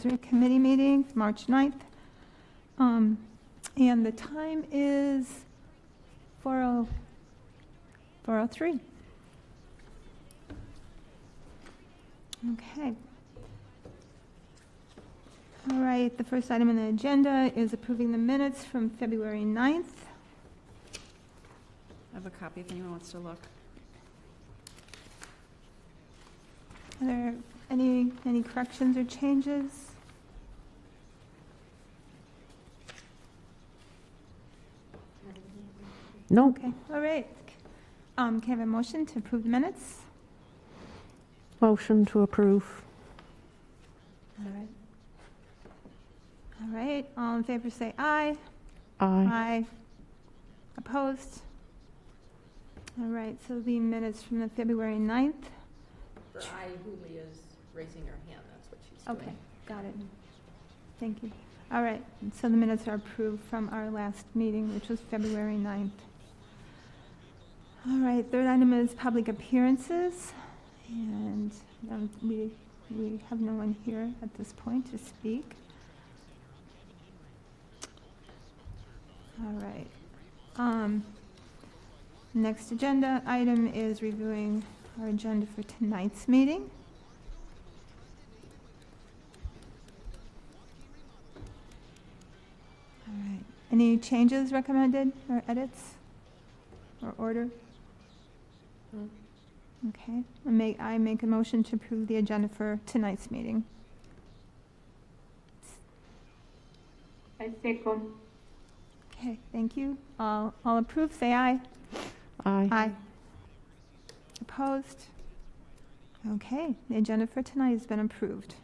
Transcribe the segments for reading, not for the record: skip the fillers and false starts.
Advisory Committee meeting, March 9th. And the time is 4:03. Okay. All right, the first item on the agenda is approving the minutes from February 9th. I have a copy if anyone wants to look. Are there any corrections or changes? No. Okay, all right. Can I have a motion to approve the minutes? Motion to approve. All right. All right, all in favor say aye. Aye. Aye. Opposed? All right, so the minutes from the February 9th. For I, Julia's raising her hand, that's what she's doing. Okay, got it. Thank you. All right, so the minutes are approved from our last meeting, which was February 9th. All right, third item is public appearances, and we have no one here at this point to speak. All right. Next agenda item is reviewing our agenda for tonight's meeting. All right. Any changes recommended or edits or order? Okay. I make a motion to approve the agenda for tonight's meeting. I second. Okay, thank you. All approve, say aye. Aye. Aye. Opposed? Okay, the agenda for tonight has been approved.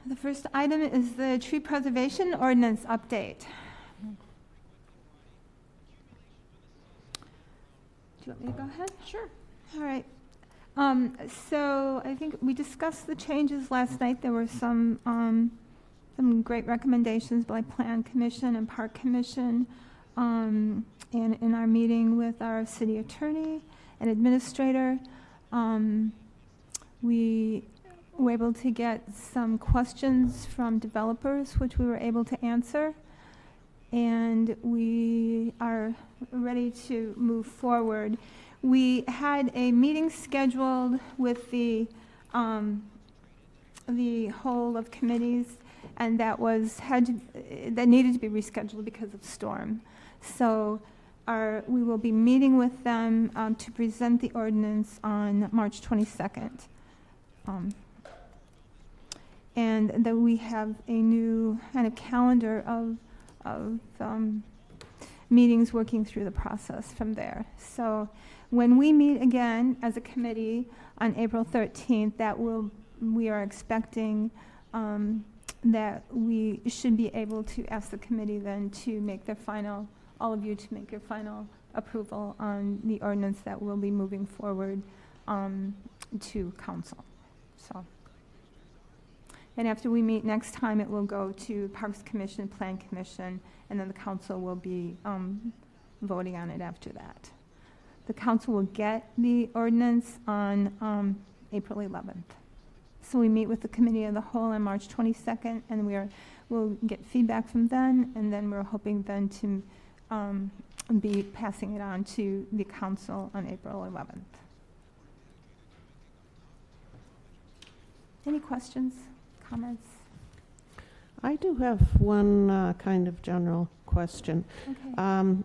The first item is the tree preservation ordinance update. Do you want me to go ahead? Sure. All right. So I think we discussed the changes last night. There were some great recommendations by Plan Commission and Park Commission, and in our meeting with our city attorney and administrator, we were able to get some questions from developers, which we were able to answer, and we are ready to move forward. We had a meeting scheduled with the whole of committees, and that needed to be rescheduled because of storm. So we will be meeting with them to present the ordinance on March 22nd. And then we have a new kind of calendar of meetings working through the process from there. So when we meet again as a committee on April 13th, we are expecting that we should be able to ask the committee then to make their final, all of you to make your final approval on the ordinance that will be moving forward to council. So, and after we meet next time, it will go to Parks Commission, Plan Commission, and then the council will be voting on it after that. The council will get the ordinance on April 11th. So we meet with the committee of the whole on March 22nd, and we'll get feedback from them, and then we're hoping then to be passing it on to the council on April 11th. Any questions, comments? I do have one kind of general question. Okay. I'm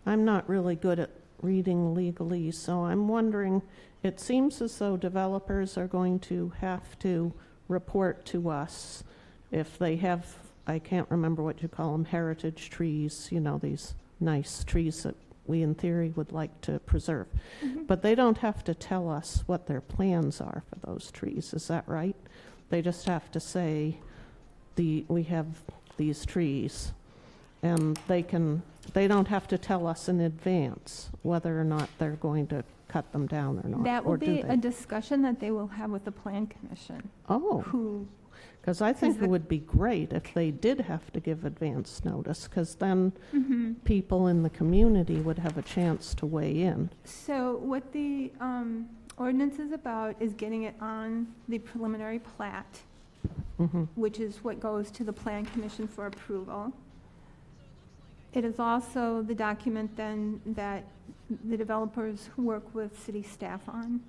not really good at reading legalese, so I'm wondering, it seems as though developers are going to have to report to us if they have, I can't remember what you call them, heritage trees, these nice trees that we in theory would like to preserve. Mm-hmm. But they don't have to tell us what their plans are for those trees, is that right? They just have to say, we have these trees, and they don't have to tell us in advance whether or not they're going to cut them down or not. That will or do be they? a discussion that they will have with the Plan Commission. Oh, Who? because I think Is it would be great if they did have to give advance notice, because then Mm-hmm. people in the community would have a chance to weigh in. So what the ordinance is about is getting it on the preliminary plat which is what goes to the Plan Commission for approval. It is also the document then that the developers work with city staff on.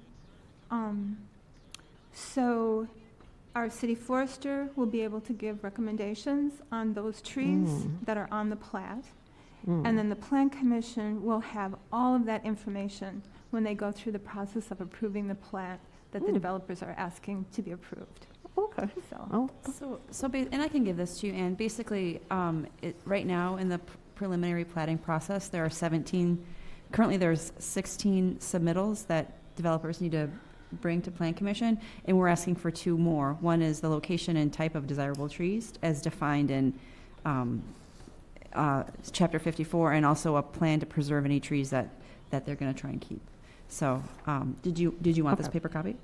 So our city forester will be able to give recommendations on those trees that are on the plat. And then the Plan Commission will have all of that information when they go through the process of approving the plat that the developers are asking to be approved. Okay. So, And I can give this to you, Ann. Basically, right now in the preliminary platting process, there are 17, currently there's 16 submittals that developers need to bring to Plan Commission, and we're asking for 2 more. One is the location and type of desirable trees as defined in Chapter 54, and also a plan to preserve any trees that they're going to try and keep. So, did you want this paper copy?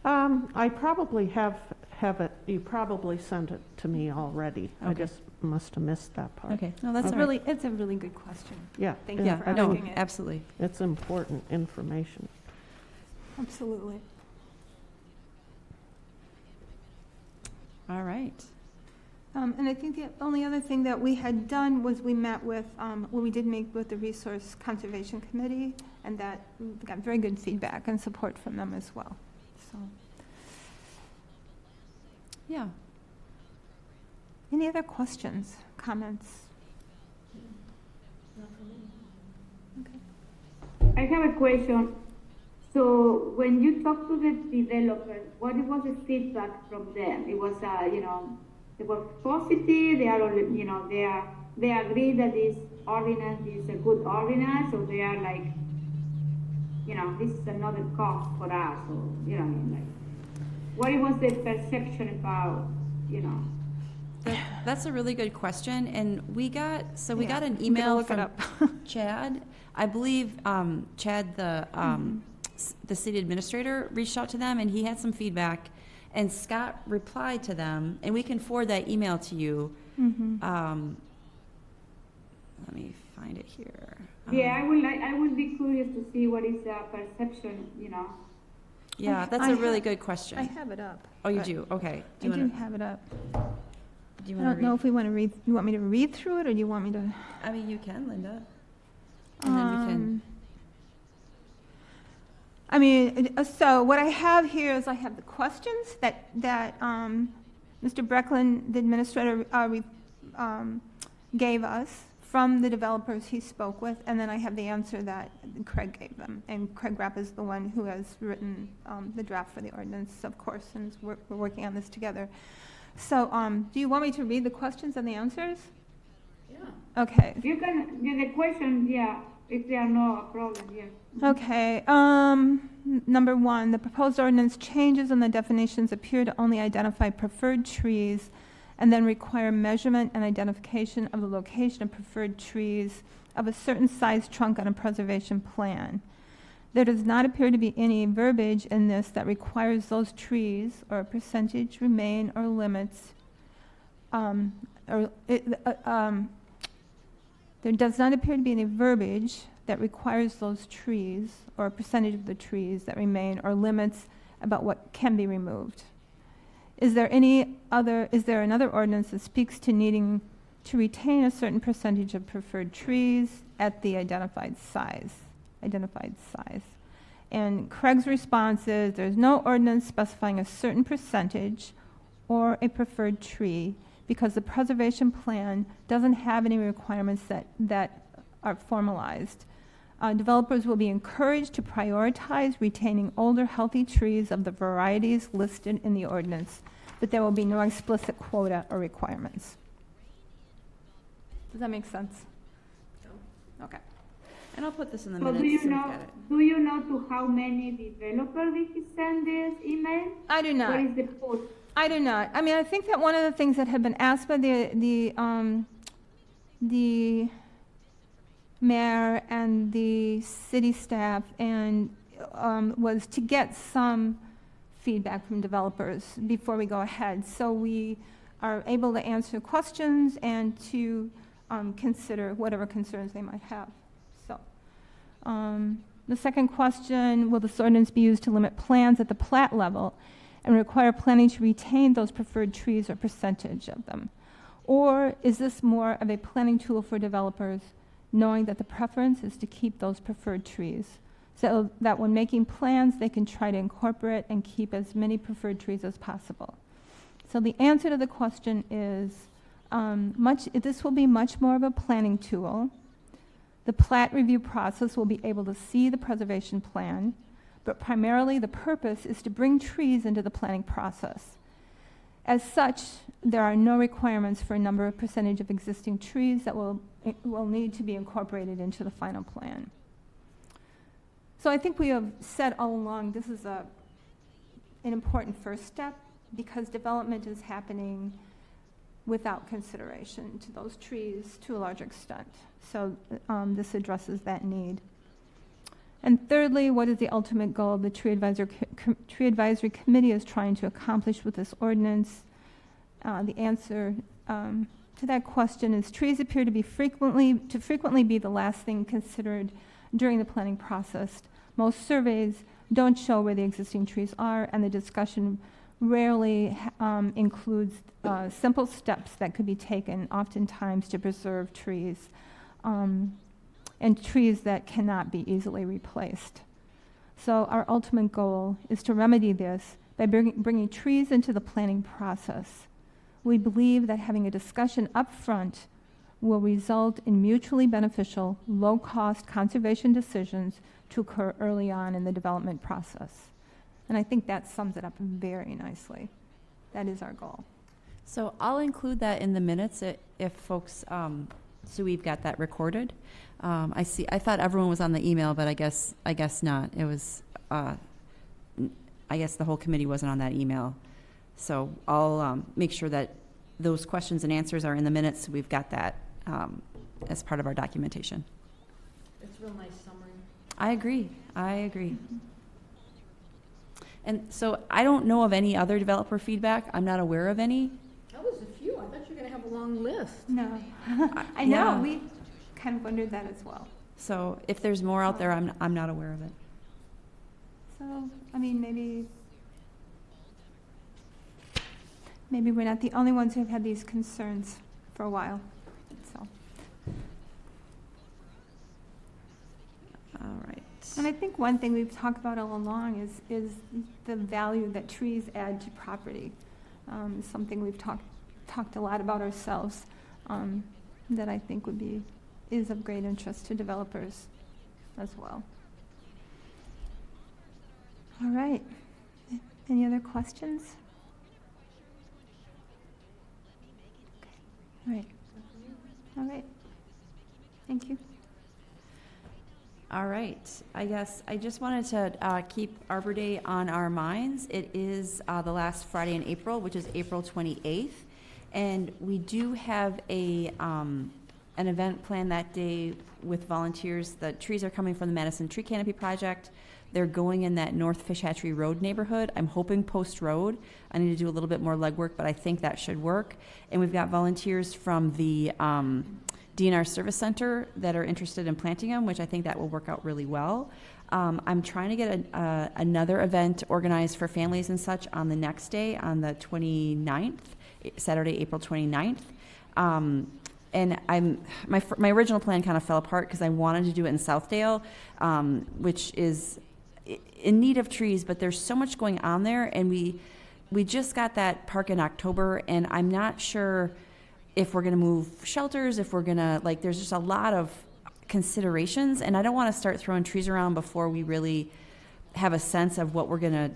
I probably have it. You probably sent it to me already. I Okay. just must have missed that part. Okay, no, that's it's all right. really, it's a really good question. Yeah. Thank you Yeah, for no, asking it. absolutely. It's important information. Absolutely. All right. And I think the only other thing that we had done was we met with, we did meet with the Resource Conservation Committee, and that we got very good feedback and support from them as well. So, Yeah. any other questions, comments? I have a question. So when you talk to the developers, what was the feedback from them? It was, they were positive. They are, they agree that this ordinance is a good ordinance, or they are like, this is another cost for us, or what was the perception about, That's a really good question, and we got an I'm gonna email look it from up. Chad. I believe Chad, the city administrator, reached out to them, and he had some feedback, and Scott replied to them, and we can forward that email to you. Mm-hmm. Let me find it here. Yeah, I would be curious to see what is the perception, Yeah, that's I a really have- good question. I have it up. Oh, you but do? Okay. I do have it up. Do you I want don't to know read? if we want to read, you want me to read through it, or do you want me to? I mean, you can, Linda. And then we can. I mean, so what I have here is I have the questions that Mr. Brecklin, the administrator, gave us from the developers he spoke with, and then I have the answer that Craig gave them. And Craig Rapp is the one who has written the draft for the ordinance, of course, and we're working on this together. So do you want me to read the questions and the answers? Yeah. Okay. You can, the question, if there are no problem, Okay, number 1, the proposed ordinance changes and the definitions appear to only identify preferred trees and then require measurement and identification of the location of preferred trees of a certain size trunk on a preservation plan. There does not appear to be any verbiage in this that requires those trees or a percentage remain or limits, there does not appear to be any verbiage that requires those trees or a percentage of the trees that remain or limits about what can be removed. Is there another ordinance that speaks to needing to retain a certain percentage of preferred trees at the identified size? And Craig's response is there's no ordinance specifying a certain percentage or a preferred tree because the preservation plan doesn't have any requirements that are formalized. Developers will be encouraged to prioritize retaining older, healthy trees of the varieties listed in the ordinance, but there will be no explicit quota or requirements. Does that make sense? Okay. And I'll put this in the So minutes. do you so we've know, got it. to how many developers did he send this email? I do not. What is the post? I do not. I mean, I think that one of the things that had been asked by the mayor and the city staff and was to get some feedback from developers before we go ahead. So we are able to answer questions and to consider whatever concerns they might have. So the second question, will this ordinance be used to limit plans at the plat level and require planning to retain those preferred trees or percentage of them? Or is this more of a planning tool for developers, knowing that the preference is to keep those preferred trees, so that when making plans, they can try to incorporate and keep as many preferred trees as possible? So the answer to the question is, this will be much more of a planning tool. The plat review process will be able to see the preservation plan, but primarily the purpose is to bring trees into the planning process. As such, there are no requirements for a number of percentage of existing trees that will need to be incorporated into the final plan. So I think we have said all along this is an important first step, because development is happening without consideration to those trees to a large extent. So this addresses that need. And thirdly, what is the ultimate goal the Tree Advisory Committee is trying to accomplish with this ordinance? The answer to that question is trees appear to frequently be the last thing considered during the planning process. Most surveys don't show where the existing trees are, and the discussion rarely includes simple steps that could be taken oftentimes to preserve trees, and trees that cannot be easily replaced. So our ultimate goal is to remedy this by bringing trees into the planning process. We believe that having a discussion up front will result in mutually beneficial, low-cost conservation decisions to occur early on in the development process. And I think that sums it up very nicely. That is our goal. So I'll include that in the minutes if folks, so we've got that recorded. I thought everyone was on the email, but I guess not. It was, I guess the whole committee wasn't on that email. So I'll make sure that those questions and answers are in the minutes. So we've got that as part of our documentation. It's a real nice summary. I agree. And so I don't know of any other developer feedback. I'm not aware of any. That was a few. I thought you were going to have a long list. No, I know, Yeah. we kind of wondered that as well. So if there's more out there, I'm not aware of it. So, I mean, maybe we're not the only ones who have had these concerns for a while, so. All right. And I think one thing we've talked about all along is the value that trees add to property. Something we've talked a lot about ourselves, that I think is of great interest to developers as well. All right. Any other questions? Okay. All right. Thank you. All right. I guess I just wanted to keep Arbor Day on our minds. It is the last Friday in April, which is April 28th. And we do have an event planned that day with volunteers. The trees are coming from the Madison Tree Canopy Project. They're going in that North Fish Hatchery Road neighborhood. I'm hoping Post Road. I need to do a little bit more legwork, but I think that should work. And we've got volunteers from the DNR Service Center that are interested in planting them, which I think that will work out really well. I'm trying to get another event organized for families and such on the next day, on the 29th, Saturday, April 29th. And my original plan kind of fell apart because I wanted to do it in Southdale, which is in need of trees, but there's so much going on there, and we just got that park in October, and I'm not sure if we're going to move shelters, if we're going to, there's just a lot of considerations, and I don't want to start throwing trees around before we really have a sense of what we're going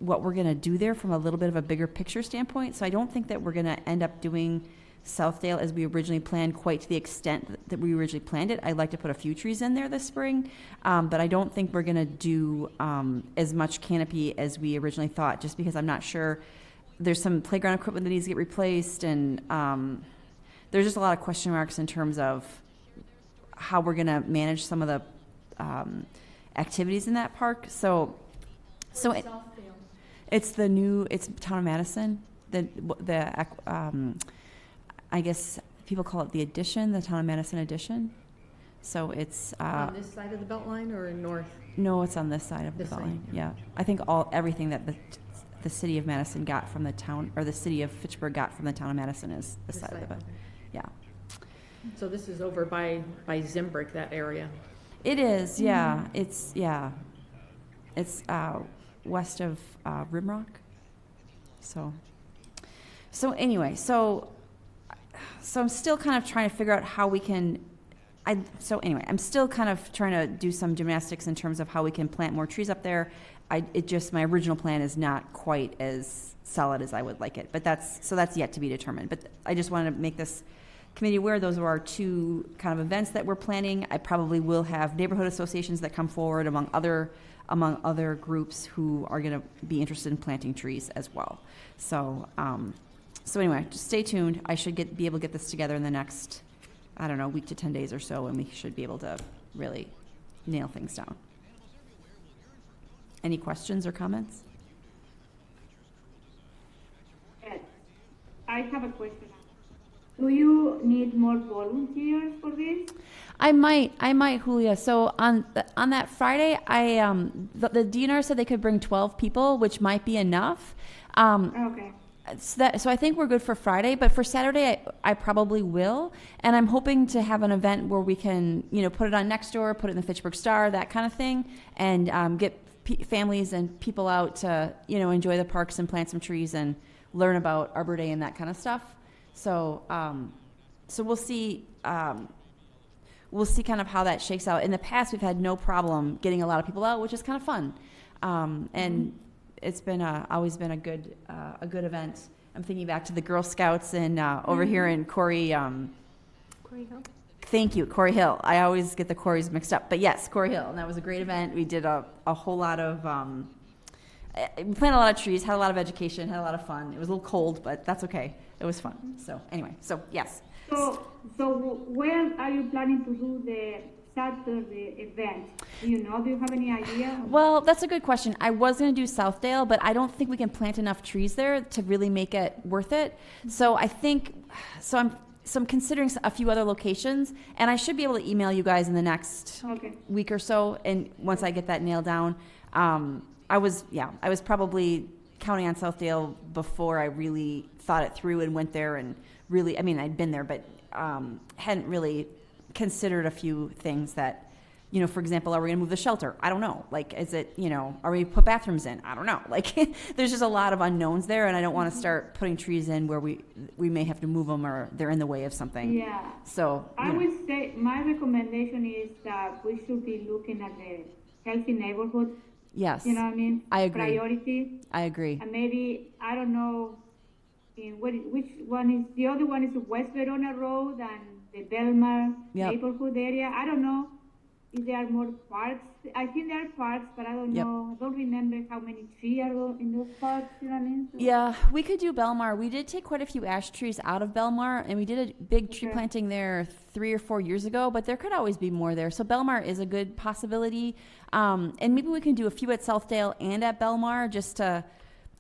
to do there from a little bit of a bigger picture standpoint. So I don't think that we're going to end up doing Southdale as we originally planned quite to the extent that we originally planned it. I'd like to put a few trees in there this spring, but I don't think we're going to do as much canopy as we originally thought, just because I'm not sure. There's some playground equipment that needs to get replaced, and there's just a lot of question marks in terms of how we're going to manage some of the activities in that park. So it's Town of Madison. I guess people call it the Addition, the Town of Madison Addition. So it's on this side of the Beltline or in north? No, it's on this side of the This Beltline. side, Yeah, I think everything that the the city of Madison got from the town, or the city of Fitchburg got from the town of Madison is the This side of side, it. okay. Yeah. So this is over by Zimbrick, that area. It is, yeah. It's west of Rimrock. So anyway, so I'm still kind of trying to figure out how we can. I'm still kind of trying to do some gymnastics in terms of how we can plant more trees up there. My original plan is not quite as solid as I would like it, but that's yet to be determined. But I just wanted to make this committee aware those are our two kind of events that we're planning. I probably will have neighborhood associations that come forward among other groups who are going to be interested in planting trees as well. So anyway, just stay tuned. I should be able to get this together in the next, I don't know, week to 10 days or so, and we should be able to really nail things down. Any questions or comments? Yes. I have a question. Do you need more volunteers for this? I might, Julia. So on that Friday, the DNR said they could bring 12 people, which might be enough. Okay. So I think we're good for Friday, but for Saturday, I probably will. And I'm hoping to have an event where we can, put it on Nextdoor, put it in the Fitchburg Star, that kind of thing, and get families and people out to, enjoy the parks and plant some trees and learn about Arbor Day and that kind of stuff. So we'll see. We'll see kind of how that shakes out. In the past, we've had no problem getting a lot of people out, which is kind of fun, and it's been always been a good event. I'm thinking back to the Girl Scouts and over here in Corey. Corey Hill. Thank you, Corey Hill. I always get the Corys mixed up, but yes, Corey Hill, and that was a great event. We did a whole lot of. We planted a lot of trees, had a lot of education, had a lot of fun. It was a little cold, but that's okay. It was fun. So anyway, yes. So where are you planning to do the Saturday event? Do you know? Do you have any idea? Well, that's a good question. I was going to do Southdale, but I don't think we can plant enough trees there to really make it worth it. So I'm considering a few other locations, and I should be able to email you guys in the next week or so. And once I get that nailed down, I was probably counting on Southdale before I really thought it through and went there and really, I'd been there, but hadn't really considered a few things that, for example, are we going to move the shelter? I don't know. Like, is it, are we put bathrooms in? I don't know. Like, there's just a lot of unknowns there, and I don't want to start putting trees in where we may have to move them or they're in the way of something. Yeah. So I would say my recommendation is that we should be looking at the healthy neighborhood. Yes. You know what I mean? I agree. Priority. I agree. And maybe, I don't know, which one is, the other one is the West Verona Road and the Belmar neighborhood area. I don't know if there are more parks. I think there are parks, but I don't know. I don't remember how many trees are in those parks, you know what I mean? So, yeah, we could do Belmar. We did take quite a few ash trees out of Belmar, and we did a big tree planting there 3 or 4 years ago, but there could always be more there. So Belmar is a good possibility. And maybe we can do a few at Southdale and at Belmar just to,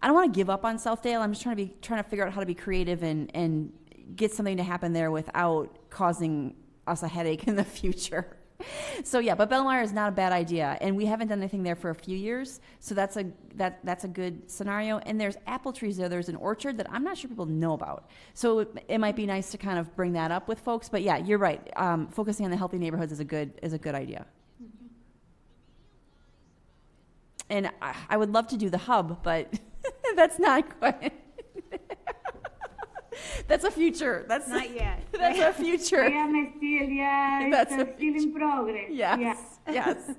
I don't want to give up on Southdale. I'm just trying to figure out how to be creative and get something to happen there without causing us a headache in the future. So but Belmar is not a bad idea, and we haven't done anything there for a few years, so that's a good scenario. And there's apple trees there. There's an orchard that I'm not sure people know about, so it might be nice to kind of bring that up with folks. But yeah, you're right. Focusing on the healthy neighborhoods is a good idea. And I would love to do the hub, but that's not quite. That's a future. That's Not yet. That's a future. It's still in progress. Yes,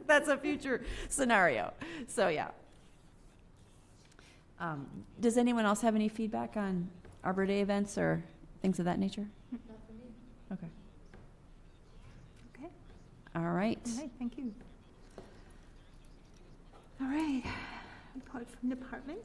that's a future scenario. So yeah. Does anyone else have any feedback on Arbor Day events or things of that nature? Not for me. Okay. Okay. All right. All right, thank you. All right, report from department.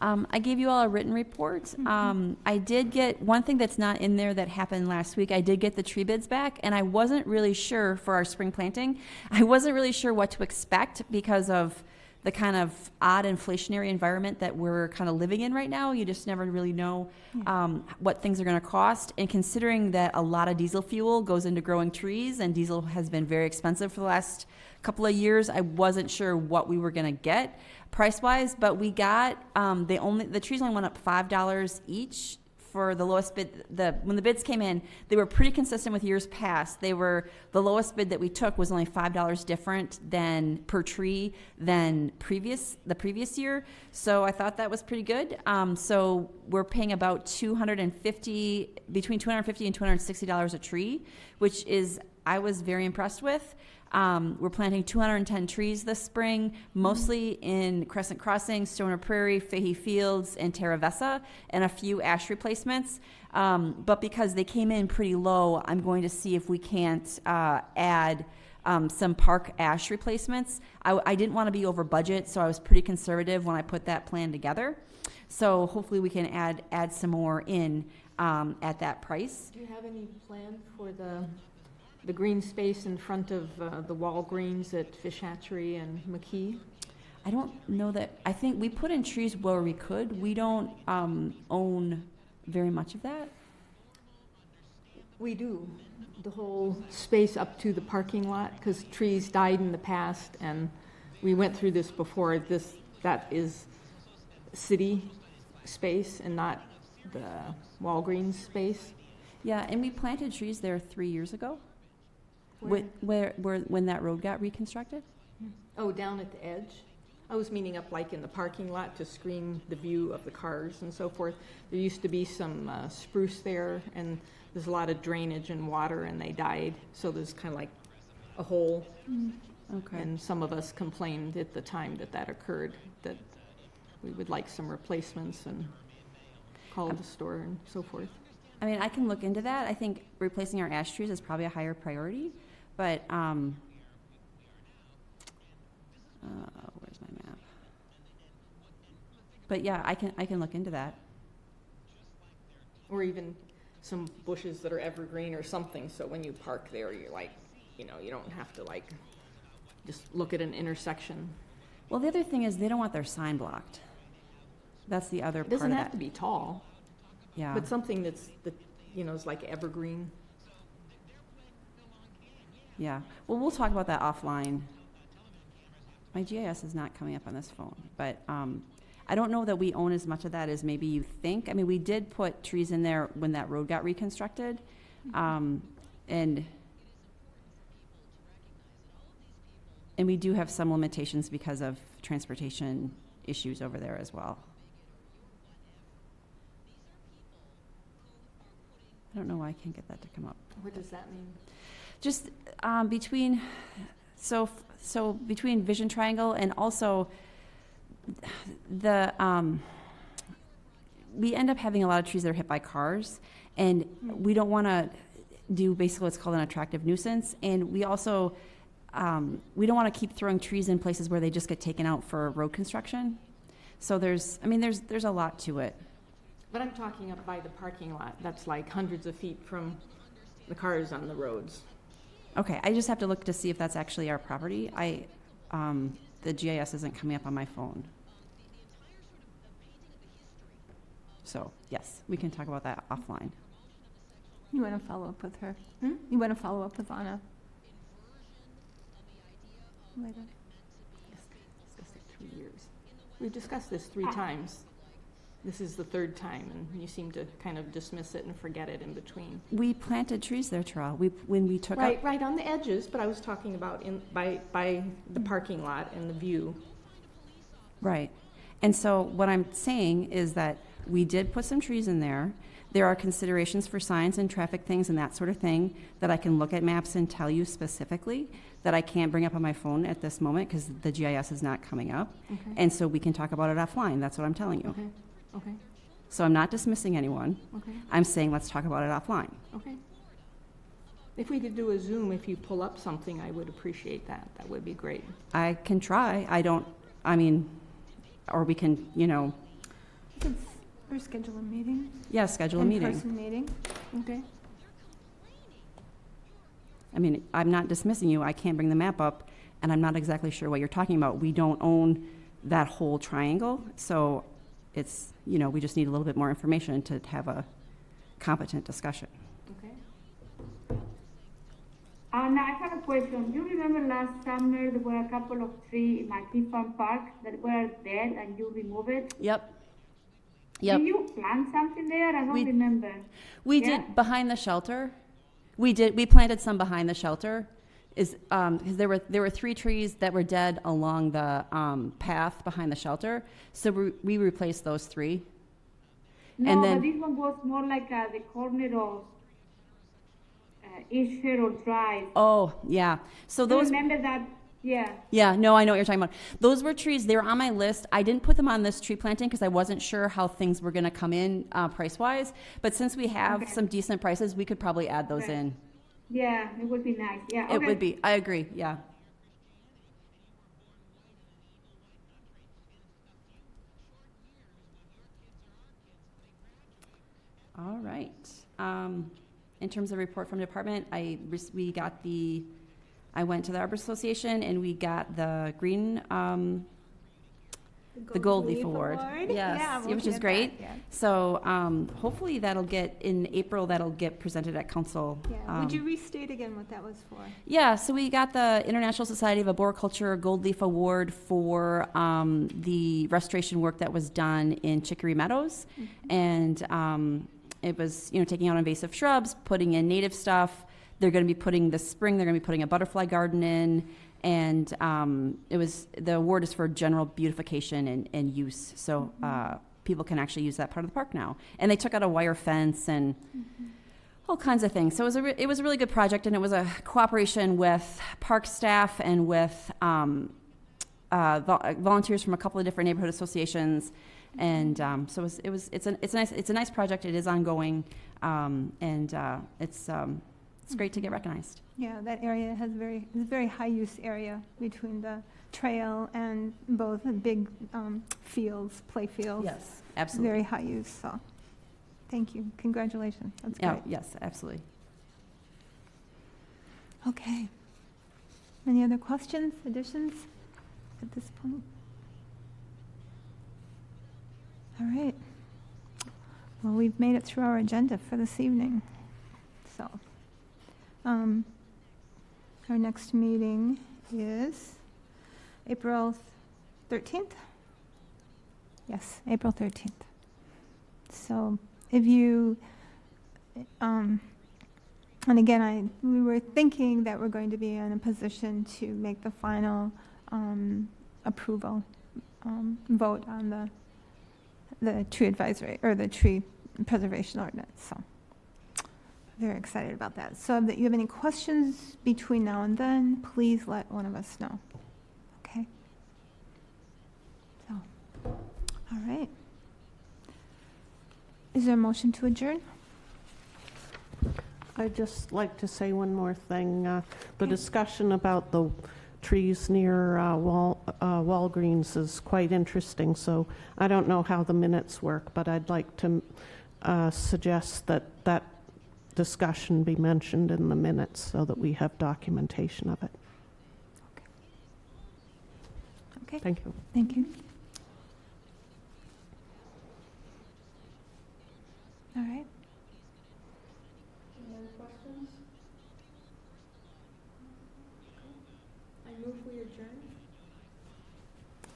I gave you all a written report. I did get one thing that's not in there that happened last week. I did get the tree bids back, and I wasn't really sure for our spring planting. I wasn't really sure what to expect because of the kind of odd inflationary environment that we're kind of living in right now. You just never really know what things are going to cost. And considering that a lot of diesel fuel goes into growing trees, and diesel has been very expensive for the last couple of years, I wasn't sure what we were going to get price-wise, but we got the trees only went up $5 each for the lowest bid. When the bids came in, they were pretty consistent with years past. The lowest bid that we took was only $5 different than per tree than the previous year. So I thought that was pretty good. So we're paying about between $250 and $260 a tree, which I was very impressed with. We're planting 210 trees this spring, mostly in Crescent Crossing, Stoner Prairie, Fahey Fields, and Terra Vesa, and a few ash replacements. But because they came in pretty low, I'm going to see if we can't add some park ash replacements. I didn't want to be over budget, so I was pretty conservative when I put that plan together. So hopefully we can add some more in at that price. Do you have any plan for the green space in front of the Walgreens at Fish Hatchery and McKee? I don't know that. I think we put in trees where we could. We don't own very much of that. We do. The whole space up to the parking lot, because trees died in the past, and we went through this before. That is city space and not the Walgreens space. Yeah, and we planted trees there 3 years ago. Where? When that road got reconstructed? Oh, down at the edge? I was meaning up like in the parking lot to screen the view of the cars and so forth. There used to be some spruce there, and there's a lot of drainage and water, and they died. So there's kind of like a hole. Okay. And some of us complained at the time that occurred, that we would like some replacements, and called the store and so forth. I mean, I can look into that. I think replacing our ash trees is probably a higher priority, but where's my map? But yeah, I can look into that. Or even some bushes that are evergreen or something, so when you park there, you're like, you don't have to like just look at an intersection. Well, the other thing is they don't want their sign blocked. That's the other It part of doesn't that. have to be tall, Yeah. but something is like evergreen. Yeah. Well, we'll talk about that offline. My GIS is not coming up on this phone, but I don't know that we own as much of that as maybe you think. I mean, we did put trees in there when that road got reconstructed, and we do have some limitations because of transportation issues over there as well. I don't know why I can't get that to come up. What does that mean? Just between Vision Triangle and also we end up having a lot of trees that are hit by cars, and we don't want to do basically what's called an attractive nuisance, and we also we don't want to keep throwing trees in places where they just get taken out for road construction. So there's a lot to it. But I'm talking up by the parking lot. That's like hundreds of feet from the cars on the roads. Okay, I just have to look to see if that's actually our property. The GIS isn't coming up on my phone. So, yes, we can talk about that offline. You want to follow up with her? Hmm? You want to follow up with Anna later? Discussed it 3 years. We've discussed this 3 times. This is the 3rd time, and you seem to kind of dismiss it and forget it in between. We planted trees there, Terrell. When we took up... Right on the edges, but I was talking about by the parking lot and the view. Right. And so what I'm saying is that we did put some trees in there. There are considerations for signs and traffic things and that sort of thing that I can look at maps and tell you specifically that I can't bring up on my phone at this moment because the GIS is not coming up. Okay. And so we can talk about it offline. That's what I'm telling you. Okay. So I'm not dismissing anyone. Okay. I'm saying let's talk about it offline. Okay. If we could do a Zoom, if you pull up something, I would appreciate that. That would be great. I can try. Or we can, Or schedule a meeting? yeah, schedule a meeting. In-person meeting? Okay. I mean, I'm not dismissing you. I can't bring the map up and I'm not exactly sure what you're talking about. We don't own that whole triangle, so it's, we just need a little bit more information to have a competent discussion. Okay. Now I have a question. You remember last summer there were a couple of trees in McKee Farm Park that were dead and you removed it? Yep. Did you plant something there? I don't remember. We Yeah? did behind the shelter. We planted some behind the shelter, because there were 3 trees that were dead along the path behind the shelter. So we replaced those 3. No, And then- but this one was more like the corner of East Sherwood Drive. Oh, yeah. So Do you those. remember that? Yeah. Yeah, no, I know what you're talking about. Those were trees. They were on my list. I didn't put them on this tree planting because I wasn't sure how things were going to come in price-wise. But since we have Okay. some decent prices, we could probably add those Okay. in. Yeah, it would be nice. Yeah. It okay. would be. I agree. Yeah. All right. In terms of report from department, I went to the Arbor Association and we got the green, the Gold Leaf Award. Yes, Yeah, which is looking at great. that, yeah. So hopefully in April, that'll get presented at council. Yeah, would you restate again what that was for? Yeah, so we got the International Society of Arboriculture Gold Leaf Award for the restoration work that was done in Chicory Meadows. And it was, taking out invasive shrubs, putting in native stuff. They're going to be this spring, they're going to be putting a butterfly garden in. And the award is for general beautification and use. So people can actually use that part of the park now. And they took out a wire fence and all kinds of things. So it was a really good project, and it was a cooperation with park staff and with volunteers from a couple of different neighborhood associations. And so it's a nice project. It is ongoing, and it's great to get recognized. Yeah, that area is a very high use area between the trail and both the big fields, play fields. Yes, absolutely. Very high use. So, thank you. Congratulations. That's Yeah, great. yes, absolutely. Okay. Any other questions, additions at this point? All right. Well, we've made it through our agenda for this evening. So, our next meeting is April 13th? Yes, April 13th. So, if you, and again, we were thinking that we're going to be in a position to make the final approval vote on the tree advisory or the tree preservation ordinance. So, very excited about that. So, if you have any questions between now and then, please let one of us know. Okay. So, all right. Is there a motion to adjourn? I'd just like to say one more thing. The discussion about the trees near Walgreens is quite interesting, so I don't know how the minutes work, but I'd like to suggest that discussion be mentioned in the minutes so that we have documentation of it. Okay. Thank you. Thank you. All right. Any other questions? I move we adjourn.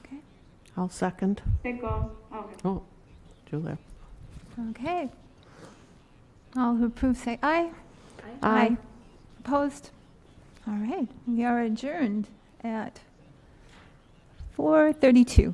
Okay. I'll second. Okay. Oh, Julia. Okay. All who approve say aye. Aye. Opposed? All right. We are adjourned at 4:32.